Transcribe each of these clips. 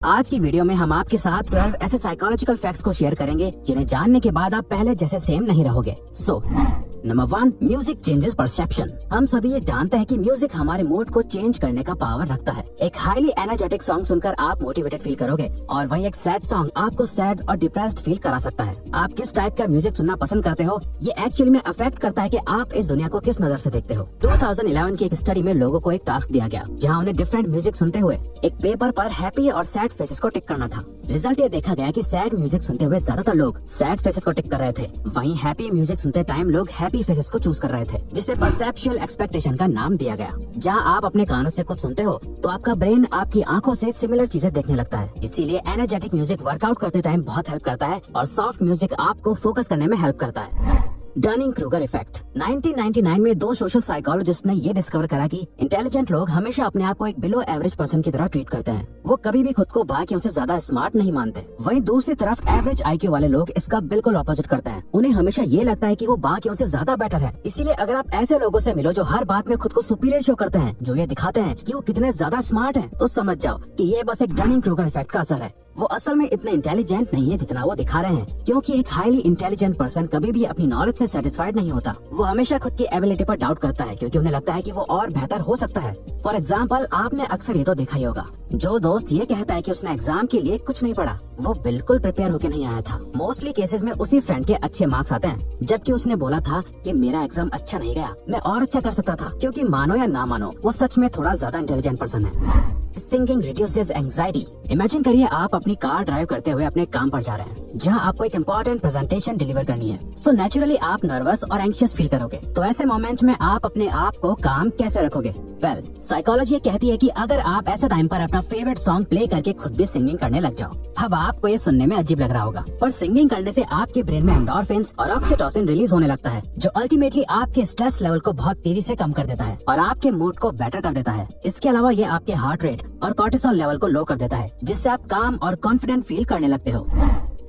आज की वीडियो में हम आपके साथ 12 ऐसे साइकोलॉजिकल फैक्ट्स को शेयर करेंगे जिन्हें जानने के बाद आप पहले जैसे सेम नहीं रहोगे। Number 1, music changes perception. हम सभी ये जानते हैं कि म्यूजिक हमारे मूड को चेंज करने का पावर रखता है। एक हाईली एनर्जेटिक सॉन्ग सुनकर आप मोटिवेटेड फील करोगे और वहीं एक सैड सॉन्ग आपको सैड और डिप्रेस्ड फील करा सकता है। आप किस टाइप का म्यूजिक सुनना पसंद करते हो ये एक्चुअली में अफेक्ट करता है कि आप इस दुनिया को किस नजर से देखते हो। 2011 की एक स्टडी में लोगों को एक टास्क दिया गया जहाँ उन्हें डिफरेंट म्यूजिक सुनते हुए एक पेपर पर हैप्पी और सैड फेसेस को टिक करना था। रिजल्ट ये देखा गया कि सैड म्यूजिक सुनते हुए ज्यादातर लोग सैड फेसेस को टिक कर रहे थे, वहीं हैप्पी म्यूजिक सुनते टाइम लोग हैप्पी फेसेस को चूज कर रहे थे, जिसे परसेप्चुअल एक्सपेक्टेशन का नाम दिया गया। जहां आप अपने कानों से कुछ सुनते हो तो आपका ब्रेन आपकी आंखों से सिमिलर चीजें देखने लगता है। इसीलिए एनर्जेटिक म्यूजिक वर्कआउट करते टाइम बहुत हेल्प करता है और सॉफ्ट म्यूजिक आपको फोकस करने में हेल्प करता है। Dunning Kruger effect. 1999 में 2 सोशल साइकोलॉजिस्ट ने ये डिस्कवर करा कि इंटेलिजेंट लोग हमेशा अपने आप को एक बिलो एवरेज पर्सन की तरह ट्रीट करते हैं। वो कभी भी खुद को बाकियों से ज्यादा स्मार्ट नहीं मानते। वहीं दूसरी तरफ एवरेज आईक्यू वाले लोग इसका बिल्कुल ऑपोजिट करते हैं। उन्हें हमेशा ये लगता है कि वो बाकियों से ज्यादा बेटर है। इसीलिए अगर आप ऐसे लोगों से मिलो जो हर बात में खुद को सुपीरियर शो करते हैं, जो ये दिखाते हैं कि वो कितने ज्यादा स्मार्ट हैं, तो समझ जाओ कि ये बस एक डनिंग-क्रूगर इफेक्ट का असर है। वो असल में इतने इंटेलिजेंट नहीं है जितना वो दिखा रहे हैं, क्योंकि एक हाईली इंटेलिजेंट पर्सन कभी भी अपनी नॉलेज से सेटिस्फाइड नहीं होता। वो हमेशा खुद की एबिलिटी पर डाउट करता है, क्योंकि उन्हें लगता है कि वो और बेहतर हो सकता है। फॉर एग्जाम्पल, आपने अक्सर ये तो देखा ही होगा, जो दोस्त ये कहता है कि उसने एग्जाम के लिए कुछ नहीं पढ़ा, वो बिल्कुल प्रिपेयर होकर नहीं आया था। मोस्टली केसेस में उसी फ्रेंड के अच्छे मार्क्स आते हैं, जबकि उसने बोला था कि मेरा एग्जाम अच्छा नहीं गया, मैं और अच्छा कर सकता था। क्योंकि मानो या ना मानो, वो सच में थोड़ा ज्यादा इंटेलिजेंट पर्सन है। Singing reduces anxiety. इमेजिन करिए आप अपनी कार ड्राइव करते हुए अपने काम पर जा रहे हैं, जहां आपको एक इम्पोर्टेंट प्रेजेंटेशन डिलीवर करनी है। सो नेचुरली आप नर्वस और एंग्शियस फील करोगे। तो ऐसे मोमेंट में आप अपने आप को काम कैसे रखोगे? वेल, साइकोलॉजी कहती है कि अगर आप ऐसे टाइम पर अपना फेवरेट सॉन्ग प्ले करके खुद भी सिंगिंग करने लग जाओ। अब आपको ये सुनने में अजीब लग रहा होगा, पर सिंगिंग करने से आपके ब्रेन में एंडोर्फिन्स और ऑक्सीटोसिन रिलीज होने लगता है, जो अल्टीमेटली आपके स्ट्रेस लेवल को बहुत तेजी से कम कर देता है और आपके मूड को बेटर कर देता है। इसके अलावा ये आपके हार्ट रेट और कॉर्टिसोल लेवल को लो कर देता है, जिससे आप काम और कॉन्फिडेंट फील करने लगते हो।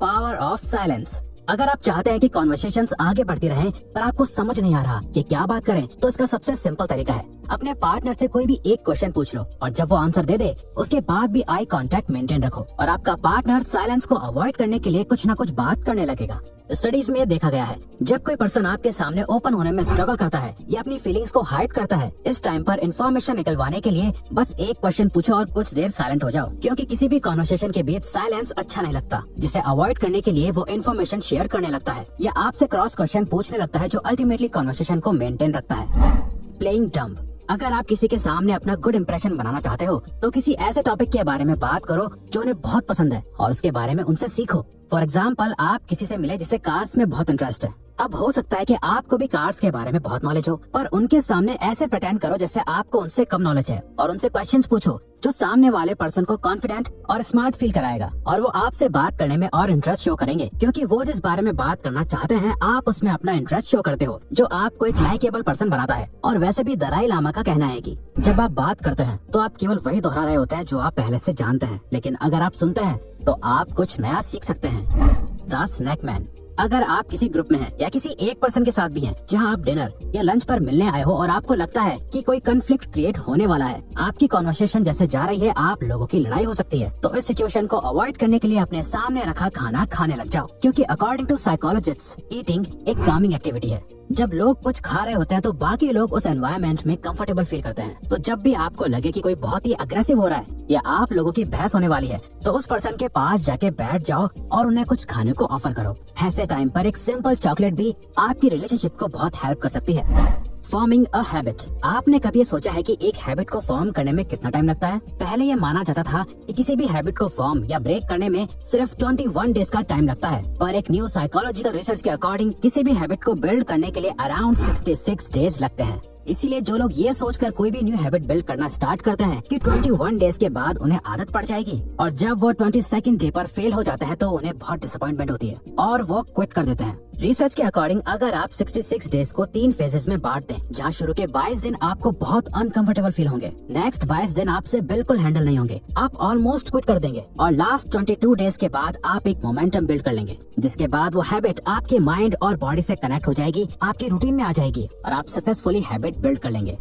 Power of silence. अगर आप चाहते हैं कि कॉन्वर्सेशंस आगे बढ़ती रहें पर आपको समझ नहीं आ रहा कि क्या बात करें, तो इसका सबसे सिंपल तरीका है अपने पार्टनर से कोई भी एक क्वेश्चन पूछ लो और जब वो आंसर दे दे उसके बाद भी आई कांटेक्ट मेंटेन रखो और आपका पार्टनर साइलेंस को अवॉइड करने के लिए कुछ न कुछ बात करने लगेगा। स्टडीज में देखा गया है, जब कोई पर्सन आपके सामने ओपन होने में स्ट्रगल करता है या अपनी फीलिंग्स को हाइड करता है, इस टाइम पर इन्फॉर्मेशन निकलवाने के लिए बस एक क्वेश्चन पूछो और कुछ देर साइलेंट हो जाओ, क्योंकि किसी भी कॉन्वर्सेशन के बीच साइलेंस अच्छा नहीं लगता, जिसे अवॉइड करने के लिए वो इन्फॉर्मेशन शेयर करने लगता है या आपसे क्रॉस क्वेश्चन पूछने लगता है, जो अल्टीमेटली कॉन्वर्सेशन को मेंटेन रखता है। Playing dumb. अगर आप किसी के सामने अपना गुड इंप्रेशन बनाना चाहते हो तो किसी ऐसे टॉपिक के बारे में बात करो जो उन्हें बहुत पसंद है और उसके बारे में उनसे सीखो। फॉर एग्जाम्पल, आप किसी से मिले जिसे कार्स में बहुत इंटरेस्ट है। अब हो सकता है कि आपको भी कार्स के बारे में बहुत नॉलेज हो, पर उनके सामने ऐसे प्रिटेंड करो जैसे आपको उनसे कम नॉलेज है और उनसे क्वेश्चंस पूछो जो सामने वाले पर्सन को कॉन्फिडेंट और स्मार्ट फील कराएगा और वो आपसे बात करने में और इंटरेस्ट शो करेंगे, क्योंकि वो जिस बारे में बात करना चाहते हैं आप उसमें अपना इंटरेस्ट शो करते हो, जो आपको एक लाइकेबल पर्सन बनाता है। और वैसे भी दलाई लामा का कहना है कि जब आप बात करते हैं तो आप केवल वही दोहरा रहे होते हैं जो आप पहले से जानते हैं, लेकिन अगर आप सुनते हैं तो आप कुछ नया सीख सकते हैं। The snake man. अगर आप किसी ग्रुप में हैं या किसी एक पर्सन के साथ भी हैं जहां आप डिनर या लंच पर मिलने आए हो और आपको लगता है कि कोई कन्फ्लिक्ट क्रिएट होने वाला है, आपकी कॉन्वर्सेशन जैसे जा रही है आप लोगों की लड़ाई हो सकती है, तो इस सिचुएशन को अवॉइड करने के लिए अपने सामने रखा खाना खाने लग जाओ, क्योंकि अकॉर्डिंग टू साइकोलॉजिस्ट्स ईटिंग एक कामिंग एक्टिविटी है। जब लोग कुछ खा रहे होते हैं तो बाकी लोग उस एनवायरनमेंट में कंफर्टेबल फील करते हैं। तो जब भी आपको लगे कि कोई बहुत ही अग्रेसिव हो रहा है या आप लोगों की बहस होने वाली है, तो उस पर्सन के पास जाके बैठ जाओ और उन्हें कुछ खाने को ऑफर करो। ऐसे टाइम पर एक सिंपल चॉकलेट भी आपकी रिलेशनशिप को बहुत हेल्प कर सकती है। Forming a habit. आपने कभी ये सोचा है कि एक हैबिट को फॉर्म करने में कितना टाइम लगता है? पहले ये माना जाता था कि किसी भी हैबिट को फॉर्म या ब्रेक करने में सिर्फ 21 डेज का टाइम लगता है, पर एक न्यू साइकोलॉजिकल रिसर्च के अकॉर्डिंग किसी भी हैबिट को बिल्ड करने के लिए अराउंड 66 डेज लगते हैं। इसीलिए जो लोग ये सोचकर कोई भी न्यू हैबिट बिल्ड करना स्टार्ट करते हैं कि 21 डेज के बाद उन्हें आदत पड़ जाएगी, और जब वो 22nd डे पर फेल हो जाते हैं तो उन्हें बहुत डिसअपॉइंटमेंट होती है और वो क्विट कर देते हैं। रिसर्च के अकॉर्डिंग अगर आप 66 डेज को 3 फेजेस में बांट दें, जहां शुरू के 22 दिन आपको बहुत अनकंफर्टेबल फील होंगे, नेक्स्ट 22 दिन आपसे बिल्कुल हैंडल नहीं होंगे, आप ऑलमोस्ट क्विट कर देंगे, और लास्ट 22 डेज के बाद आप एक मोमेंटम बिल्ड कर लेंगे, जिसके बाद वो हैबिट आपके माइंड और बॉडी से कनेक्ट हो जाएगी, आपकी रूटीन में आ जाएगी और आप सक्सेसफुली हैबिट बिल्ड कर लेंगे।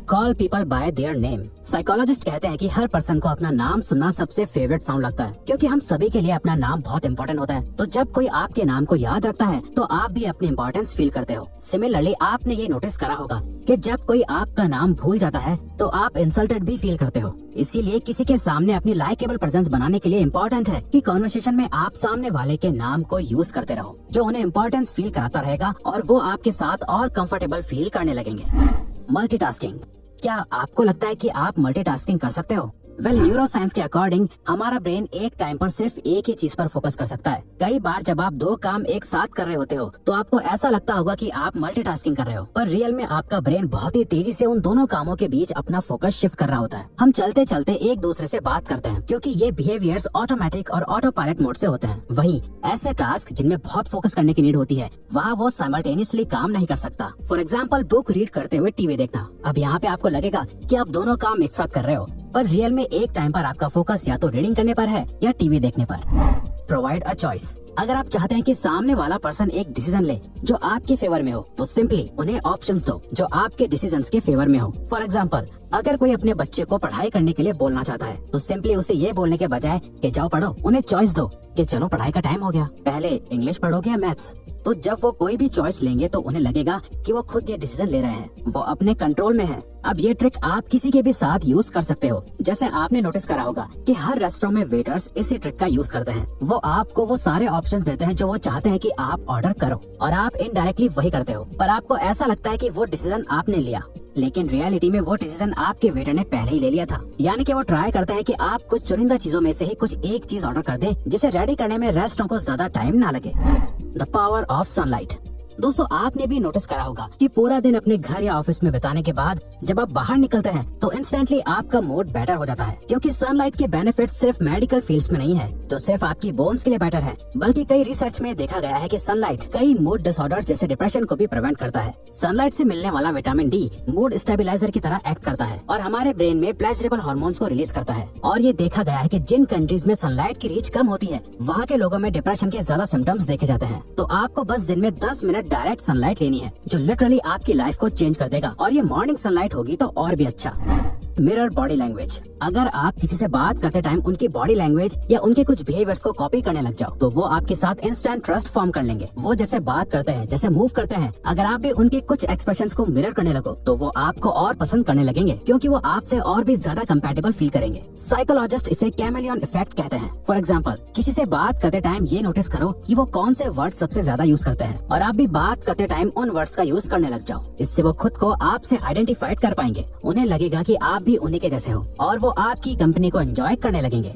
Call people bye their name. Psychologist कहते हैं कि हर पर्सन को अपना नाम सुनना सबसे फेवरेट साउंड लगता है, क्योंकि हम सभी के लिए अपना नाम बहुत इंपॉर्टेंट होता है। तो जब कोई आपके नाम को याद रखता है तो आप भी अपनी इम्पोर्टेंस फील करते हो। सिमिलरली आपने ये नोटिस करा होगा कि जब कोई आपका नाम भूल जाता है तो आप इंसल्टेड भी फील करते हो। इसीलिए किसी के सामने अपनी लाइकेबल प्रेजेंस बनाने के लिए इम्पोर्टेंट है कि कॉन्वर्सेशन में आप सामने वाले के नाम को यूज करते रहो, जो उन्हें इम्पोर्टेंस फील कराता रहेगा और वो आपके साथ और कंफर्टेबल फील करने लगेंगे। मल्टीटास्किंग। क्या आपको लगता है कि आप मल्टीटास्किंग कर सकते हो? न्यूरो साइंस के अकॉर्डिंग हमारा ब्रेन एक टाइम पर सिर्फ एक ही चीज पर फोकस कर सकता है। कई बार जब आप दो काम एक साथ कर रहे होते हो तो आपको ऐसा लगता होगा कि आप मल्टीटास्किंग कर रहे हो, पर रियल में आपका ब्रेन बहुत ही तेजी से उन दोनों कामों के बीच अपना फोकस शिफ्ट कर रहा होता है। हम चलते चलते एक दूसरे से बात करते हैं क्योंकि ये बिहेवियर्स ऑटोमेटिक और ऑटो पायलट मोड से होते हैं। वहीं ऐसे टास्क जिनमें बहुत फोकस करने की नीड होती है वहाँ वो साइमल्टेनियसली काम नहीं कर सकता। फॉर एग्जाम्पल, बुक रीड करते हुए टीवी देखना। अब यहाँ पे आपको लगेगा कि आप दोनों काम एक साथ कर रहे हो, पर रियल में एक टाइम पर आपका फोकस या तो रीडिंग करने पर है या टीवी देखने पर। Provide a choice. अगर आप चाहते हैं कि सामने वाला पर्सन एक डिसीजन ले जो आपके फेवर में हो तो सिंपली उन्हें ऑप्शंस दो जो आपके डिसीजंस के फेवर में हो। फॉर एग्जांपल, अगर कोई अपने बच्चे को पढ़ाई करने के लिए बोलना चाहता है तो सिंपली उसे ये बोलने के बजाय कि जाओ पढ़ो, उन्हें चॉइस दो कि चलो पढ़ाई का टाइम हो गया, पहले इंग्लिश पढ़ोगे या मैथ्स। तो जब वो कोई भी चॉइस लेंगे तो उन्हें लगेगा कि वो खुद ये डिसीजन ले रहे हैं, वो अपने कंट्रोल में है। अब ये ट्रिक आप किसी के भी साथ यूज कर सकते हो। जैसे आपने नोटिस करा होगा कि हर रेस्टोरेंट में वेटर्स इसी ट्रिक का यूज करते हैं। वो आपको वो सारे ऑप्शंस देते हैं जो वो चाहते हैं कि आप ऑर्डर करो और आप इनडायरेक्टली वही करते हो, पर आपको ऐसा लगता है कि वो डिसीजन आपने लिया, लेकिन रियलिटी में वो डिसीजन आपके वेटर ने पहले ही ले लिया था। यानी कि वो ट्राई करते हैं कि आप कुछ चुनिंदा चीजों में से ही कुछ एक चीज ऑर्डर कर दें जिसे रेडी करने में रेस्टोरेंट को ज्यादा टाइम ना लगे। The power of sunlight. दोस्तों, आपने भी नोटिस करा होगा कि पूरा दिन अपने घर या ऑफिस में बिताने के बाद जब आप बाहर निकलते हैं तो इंस्टेंटली आपका मूड बेटर हो जाता है, क्योंकि सनलाइट के बेनिफिट सिर्फ मेडिकल फील्ड्स में नहीं है जो सिर्फ आपकी बोन्स के लिए बेटर है, बल्कि कई रिसर्च में देखा गया है कि सनलाइट कई मूड डिसऑर्डर्स जैसे डिप्रेशन को भी प्रिवेंट करता है। सनलाइट से मिलने वाला विटामिन डी मूड स्टेबलाइजर की तरह एक्ट करता है और हमारे ब्रेन में प्लेजरेबल हार्मोन्स को रिलीज करता है। और ये देखा गया है कि जिन कंट्रीज में सनलाइट की रीच कम होती है वहाँ के लोगों में डिप्रेशन के ज्यादा सिम्टम्स देखे जाते हैं। तो आपको बस दिन में 10 मिनट डायरेक्ट सनलाइट लेनी है जो लिटरली आपकी लाइफ को चेंज कर देगा, और ये मॉर्निंग सनलाइट होगी तो और भी अच्छा। Mirror body language. अगर आप किसी से बात करते टाइम उनकी बॉडी लैंग्वेज या उनके कुछ बिहेवियर्स को कॉपी करने लग जाओ तो वो आपके साथ इंस्टेंट ट्रस्ट फॉर्म कर लेंगे। वो जैसे बात करते हैं, जैसे मूव करते हैं, अगर आप भी उनके कुछ एक्सप्रेशंस को मिरर करने लगो तो वो आपको और पसंद करने लगेंगे, क्योंकि वो आपसे और भी ज्यादा कंपैटिबल फील करेंगे। साइकोलॉजिस्ट इसे कैमेलियन इफेक्ट कहते हैं। फॉर एग्जाम्पल, किसी से बात करते टाइम ये नोटिस करो कि वो कौन से वर्ड सबसे ज्यादा यूज करते हैं और आप भी बात करते टाइम उन वर्ड्स का यूज करने लग जाओ। इससे वो खुद को आपसे आइडेंटिफाइड कर पाएंगे, उन्हें लगेगा कि आप भी उन्हीं के जैसे हो और वो आपकी कंपनी को एंजॉय करने लगेंगे।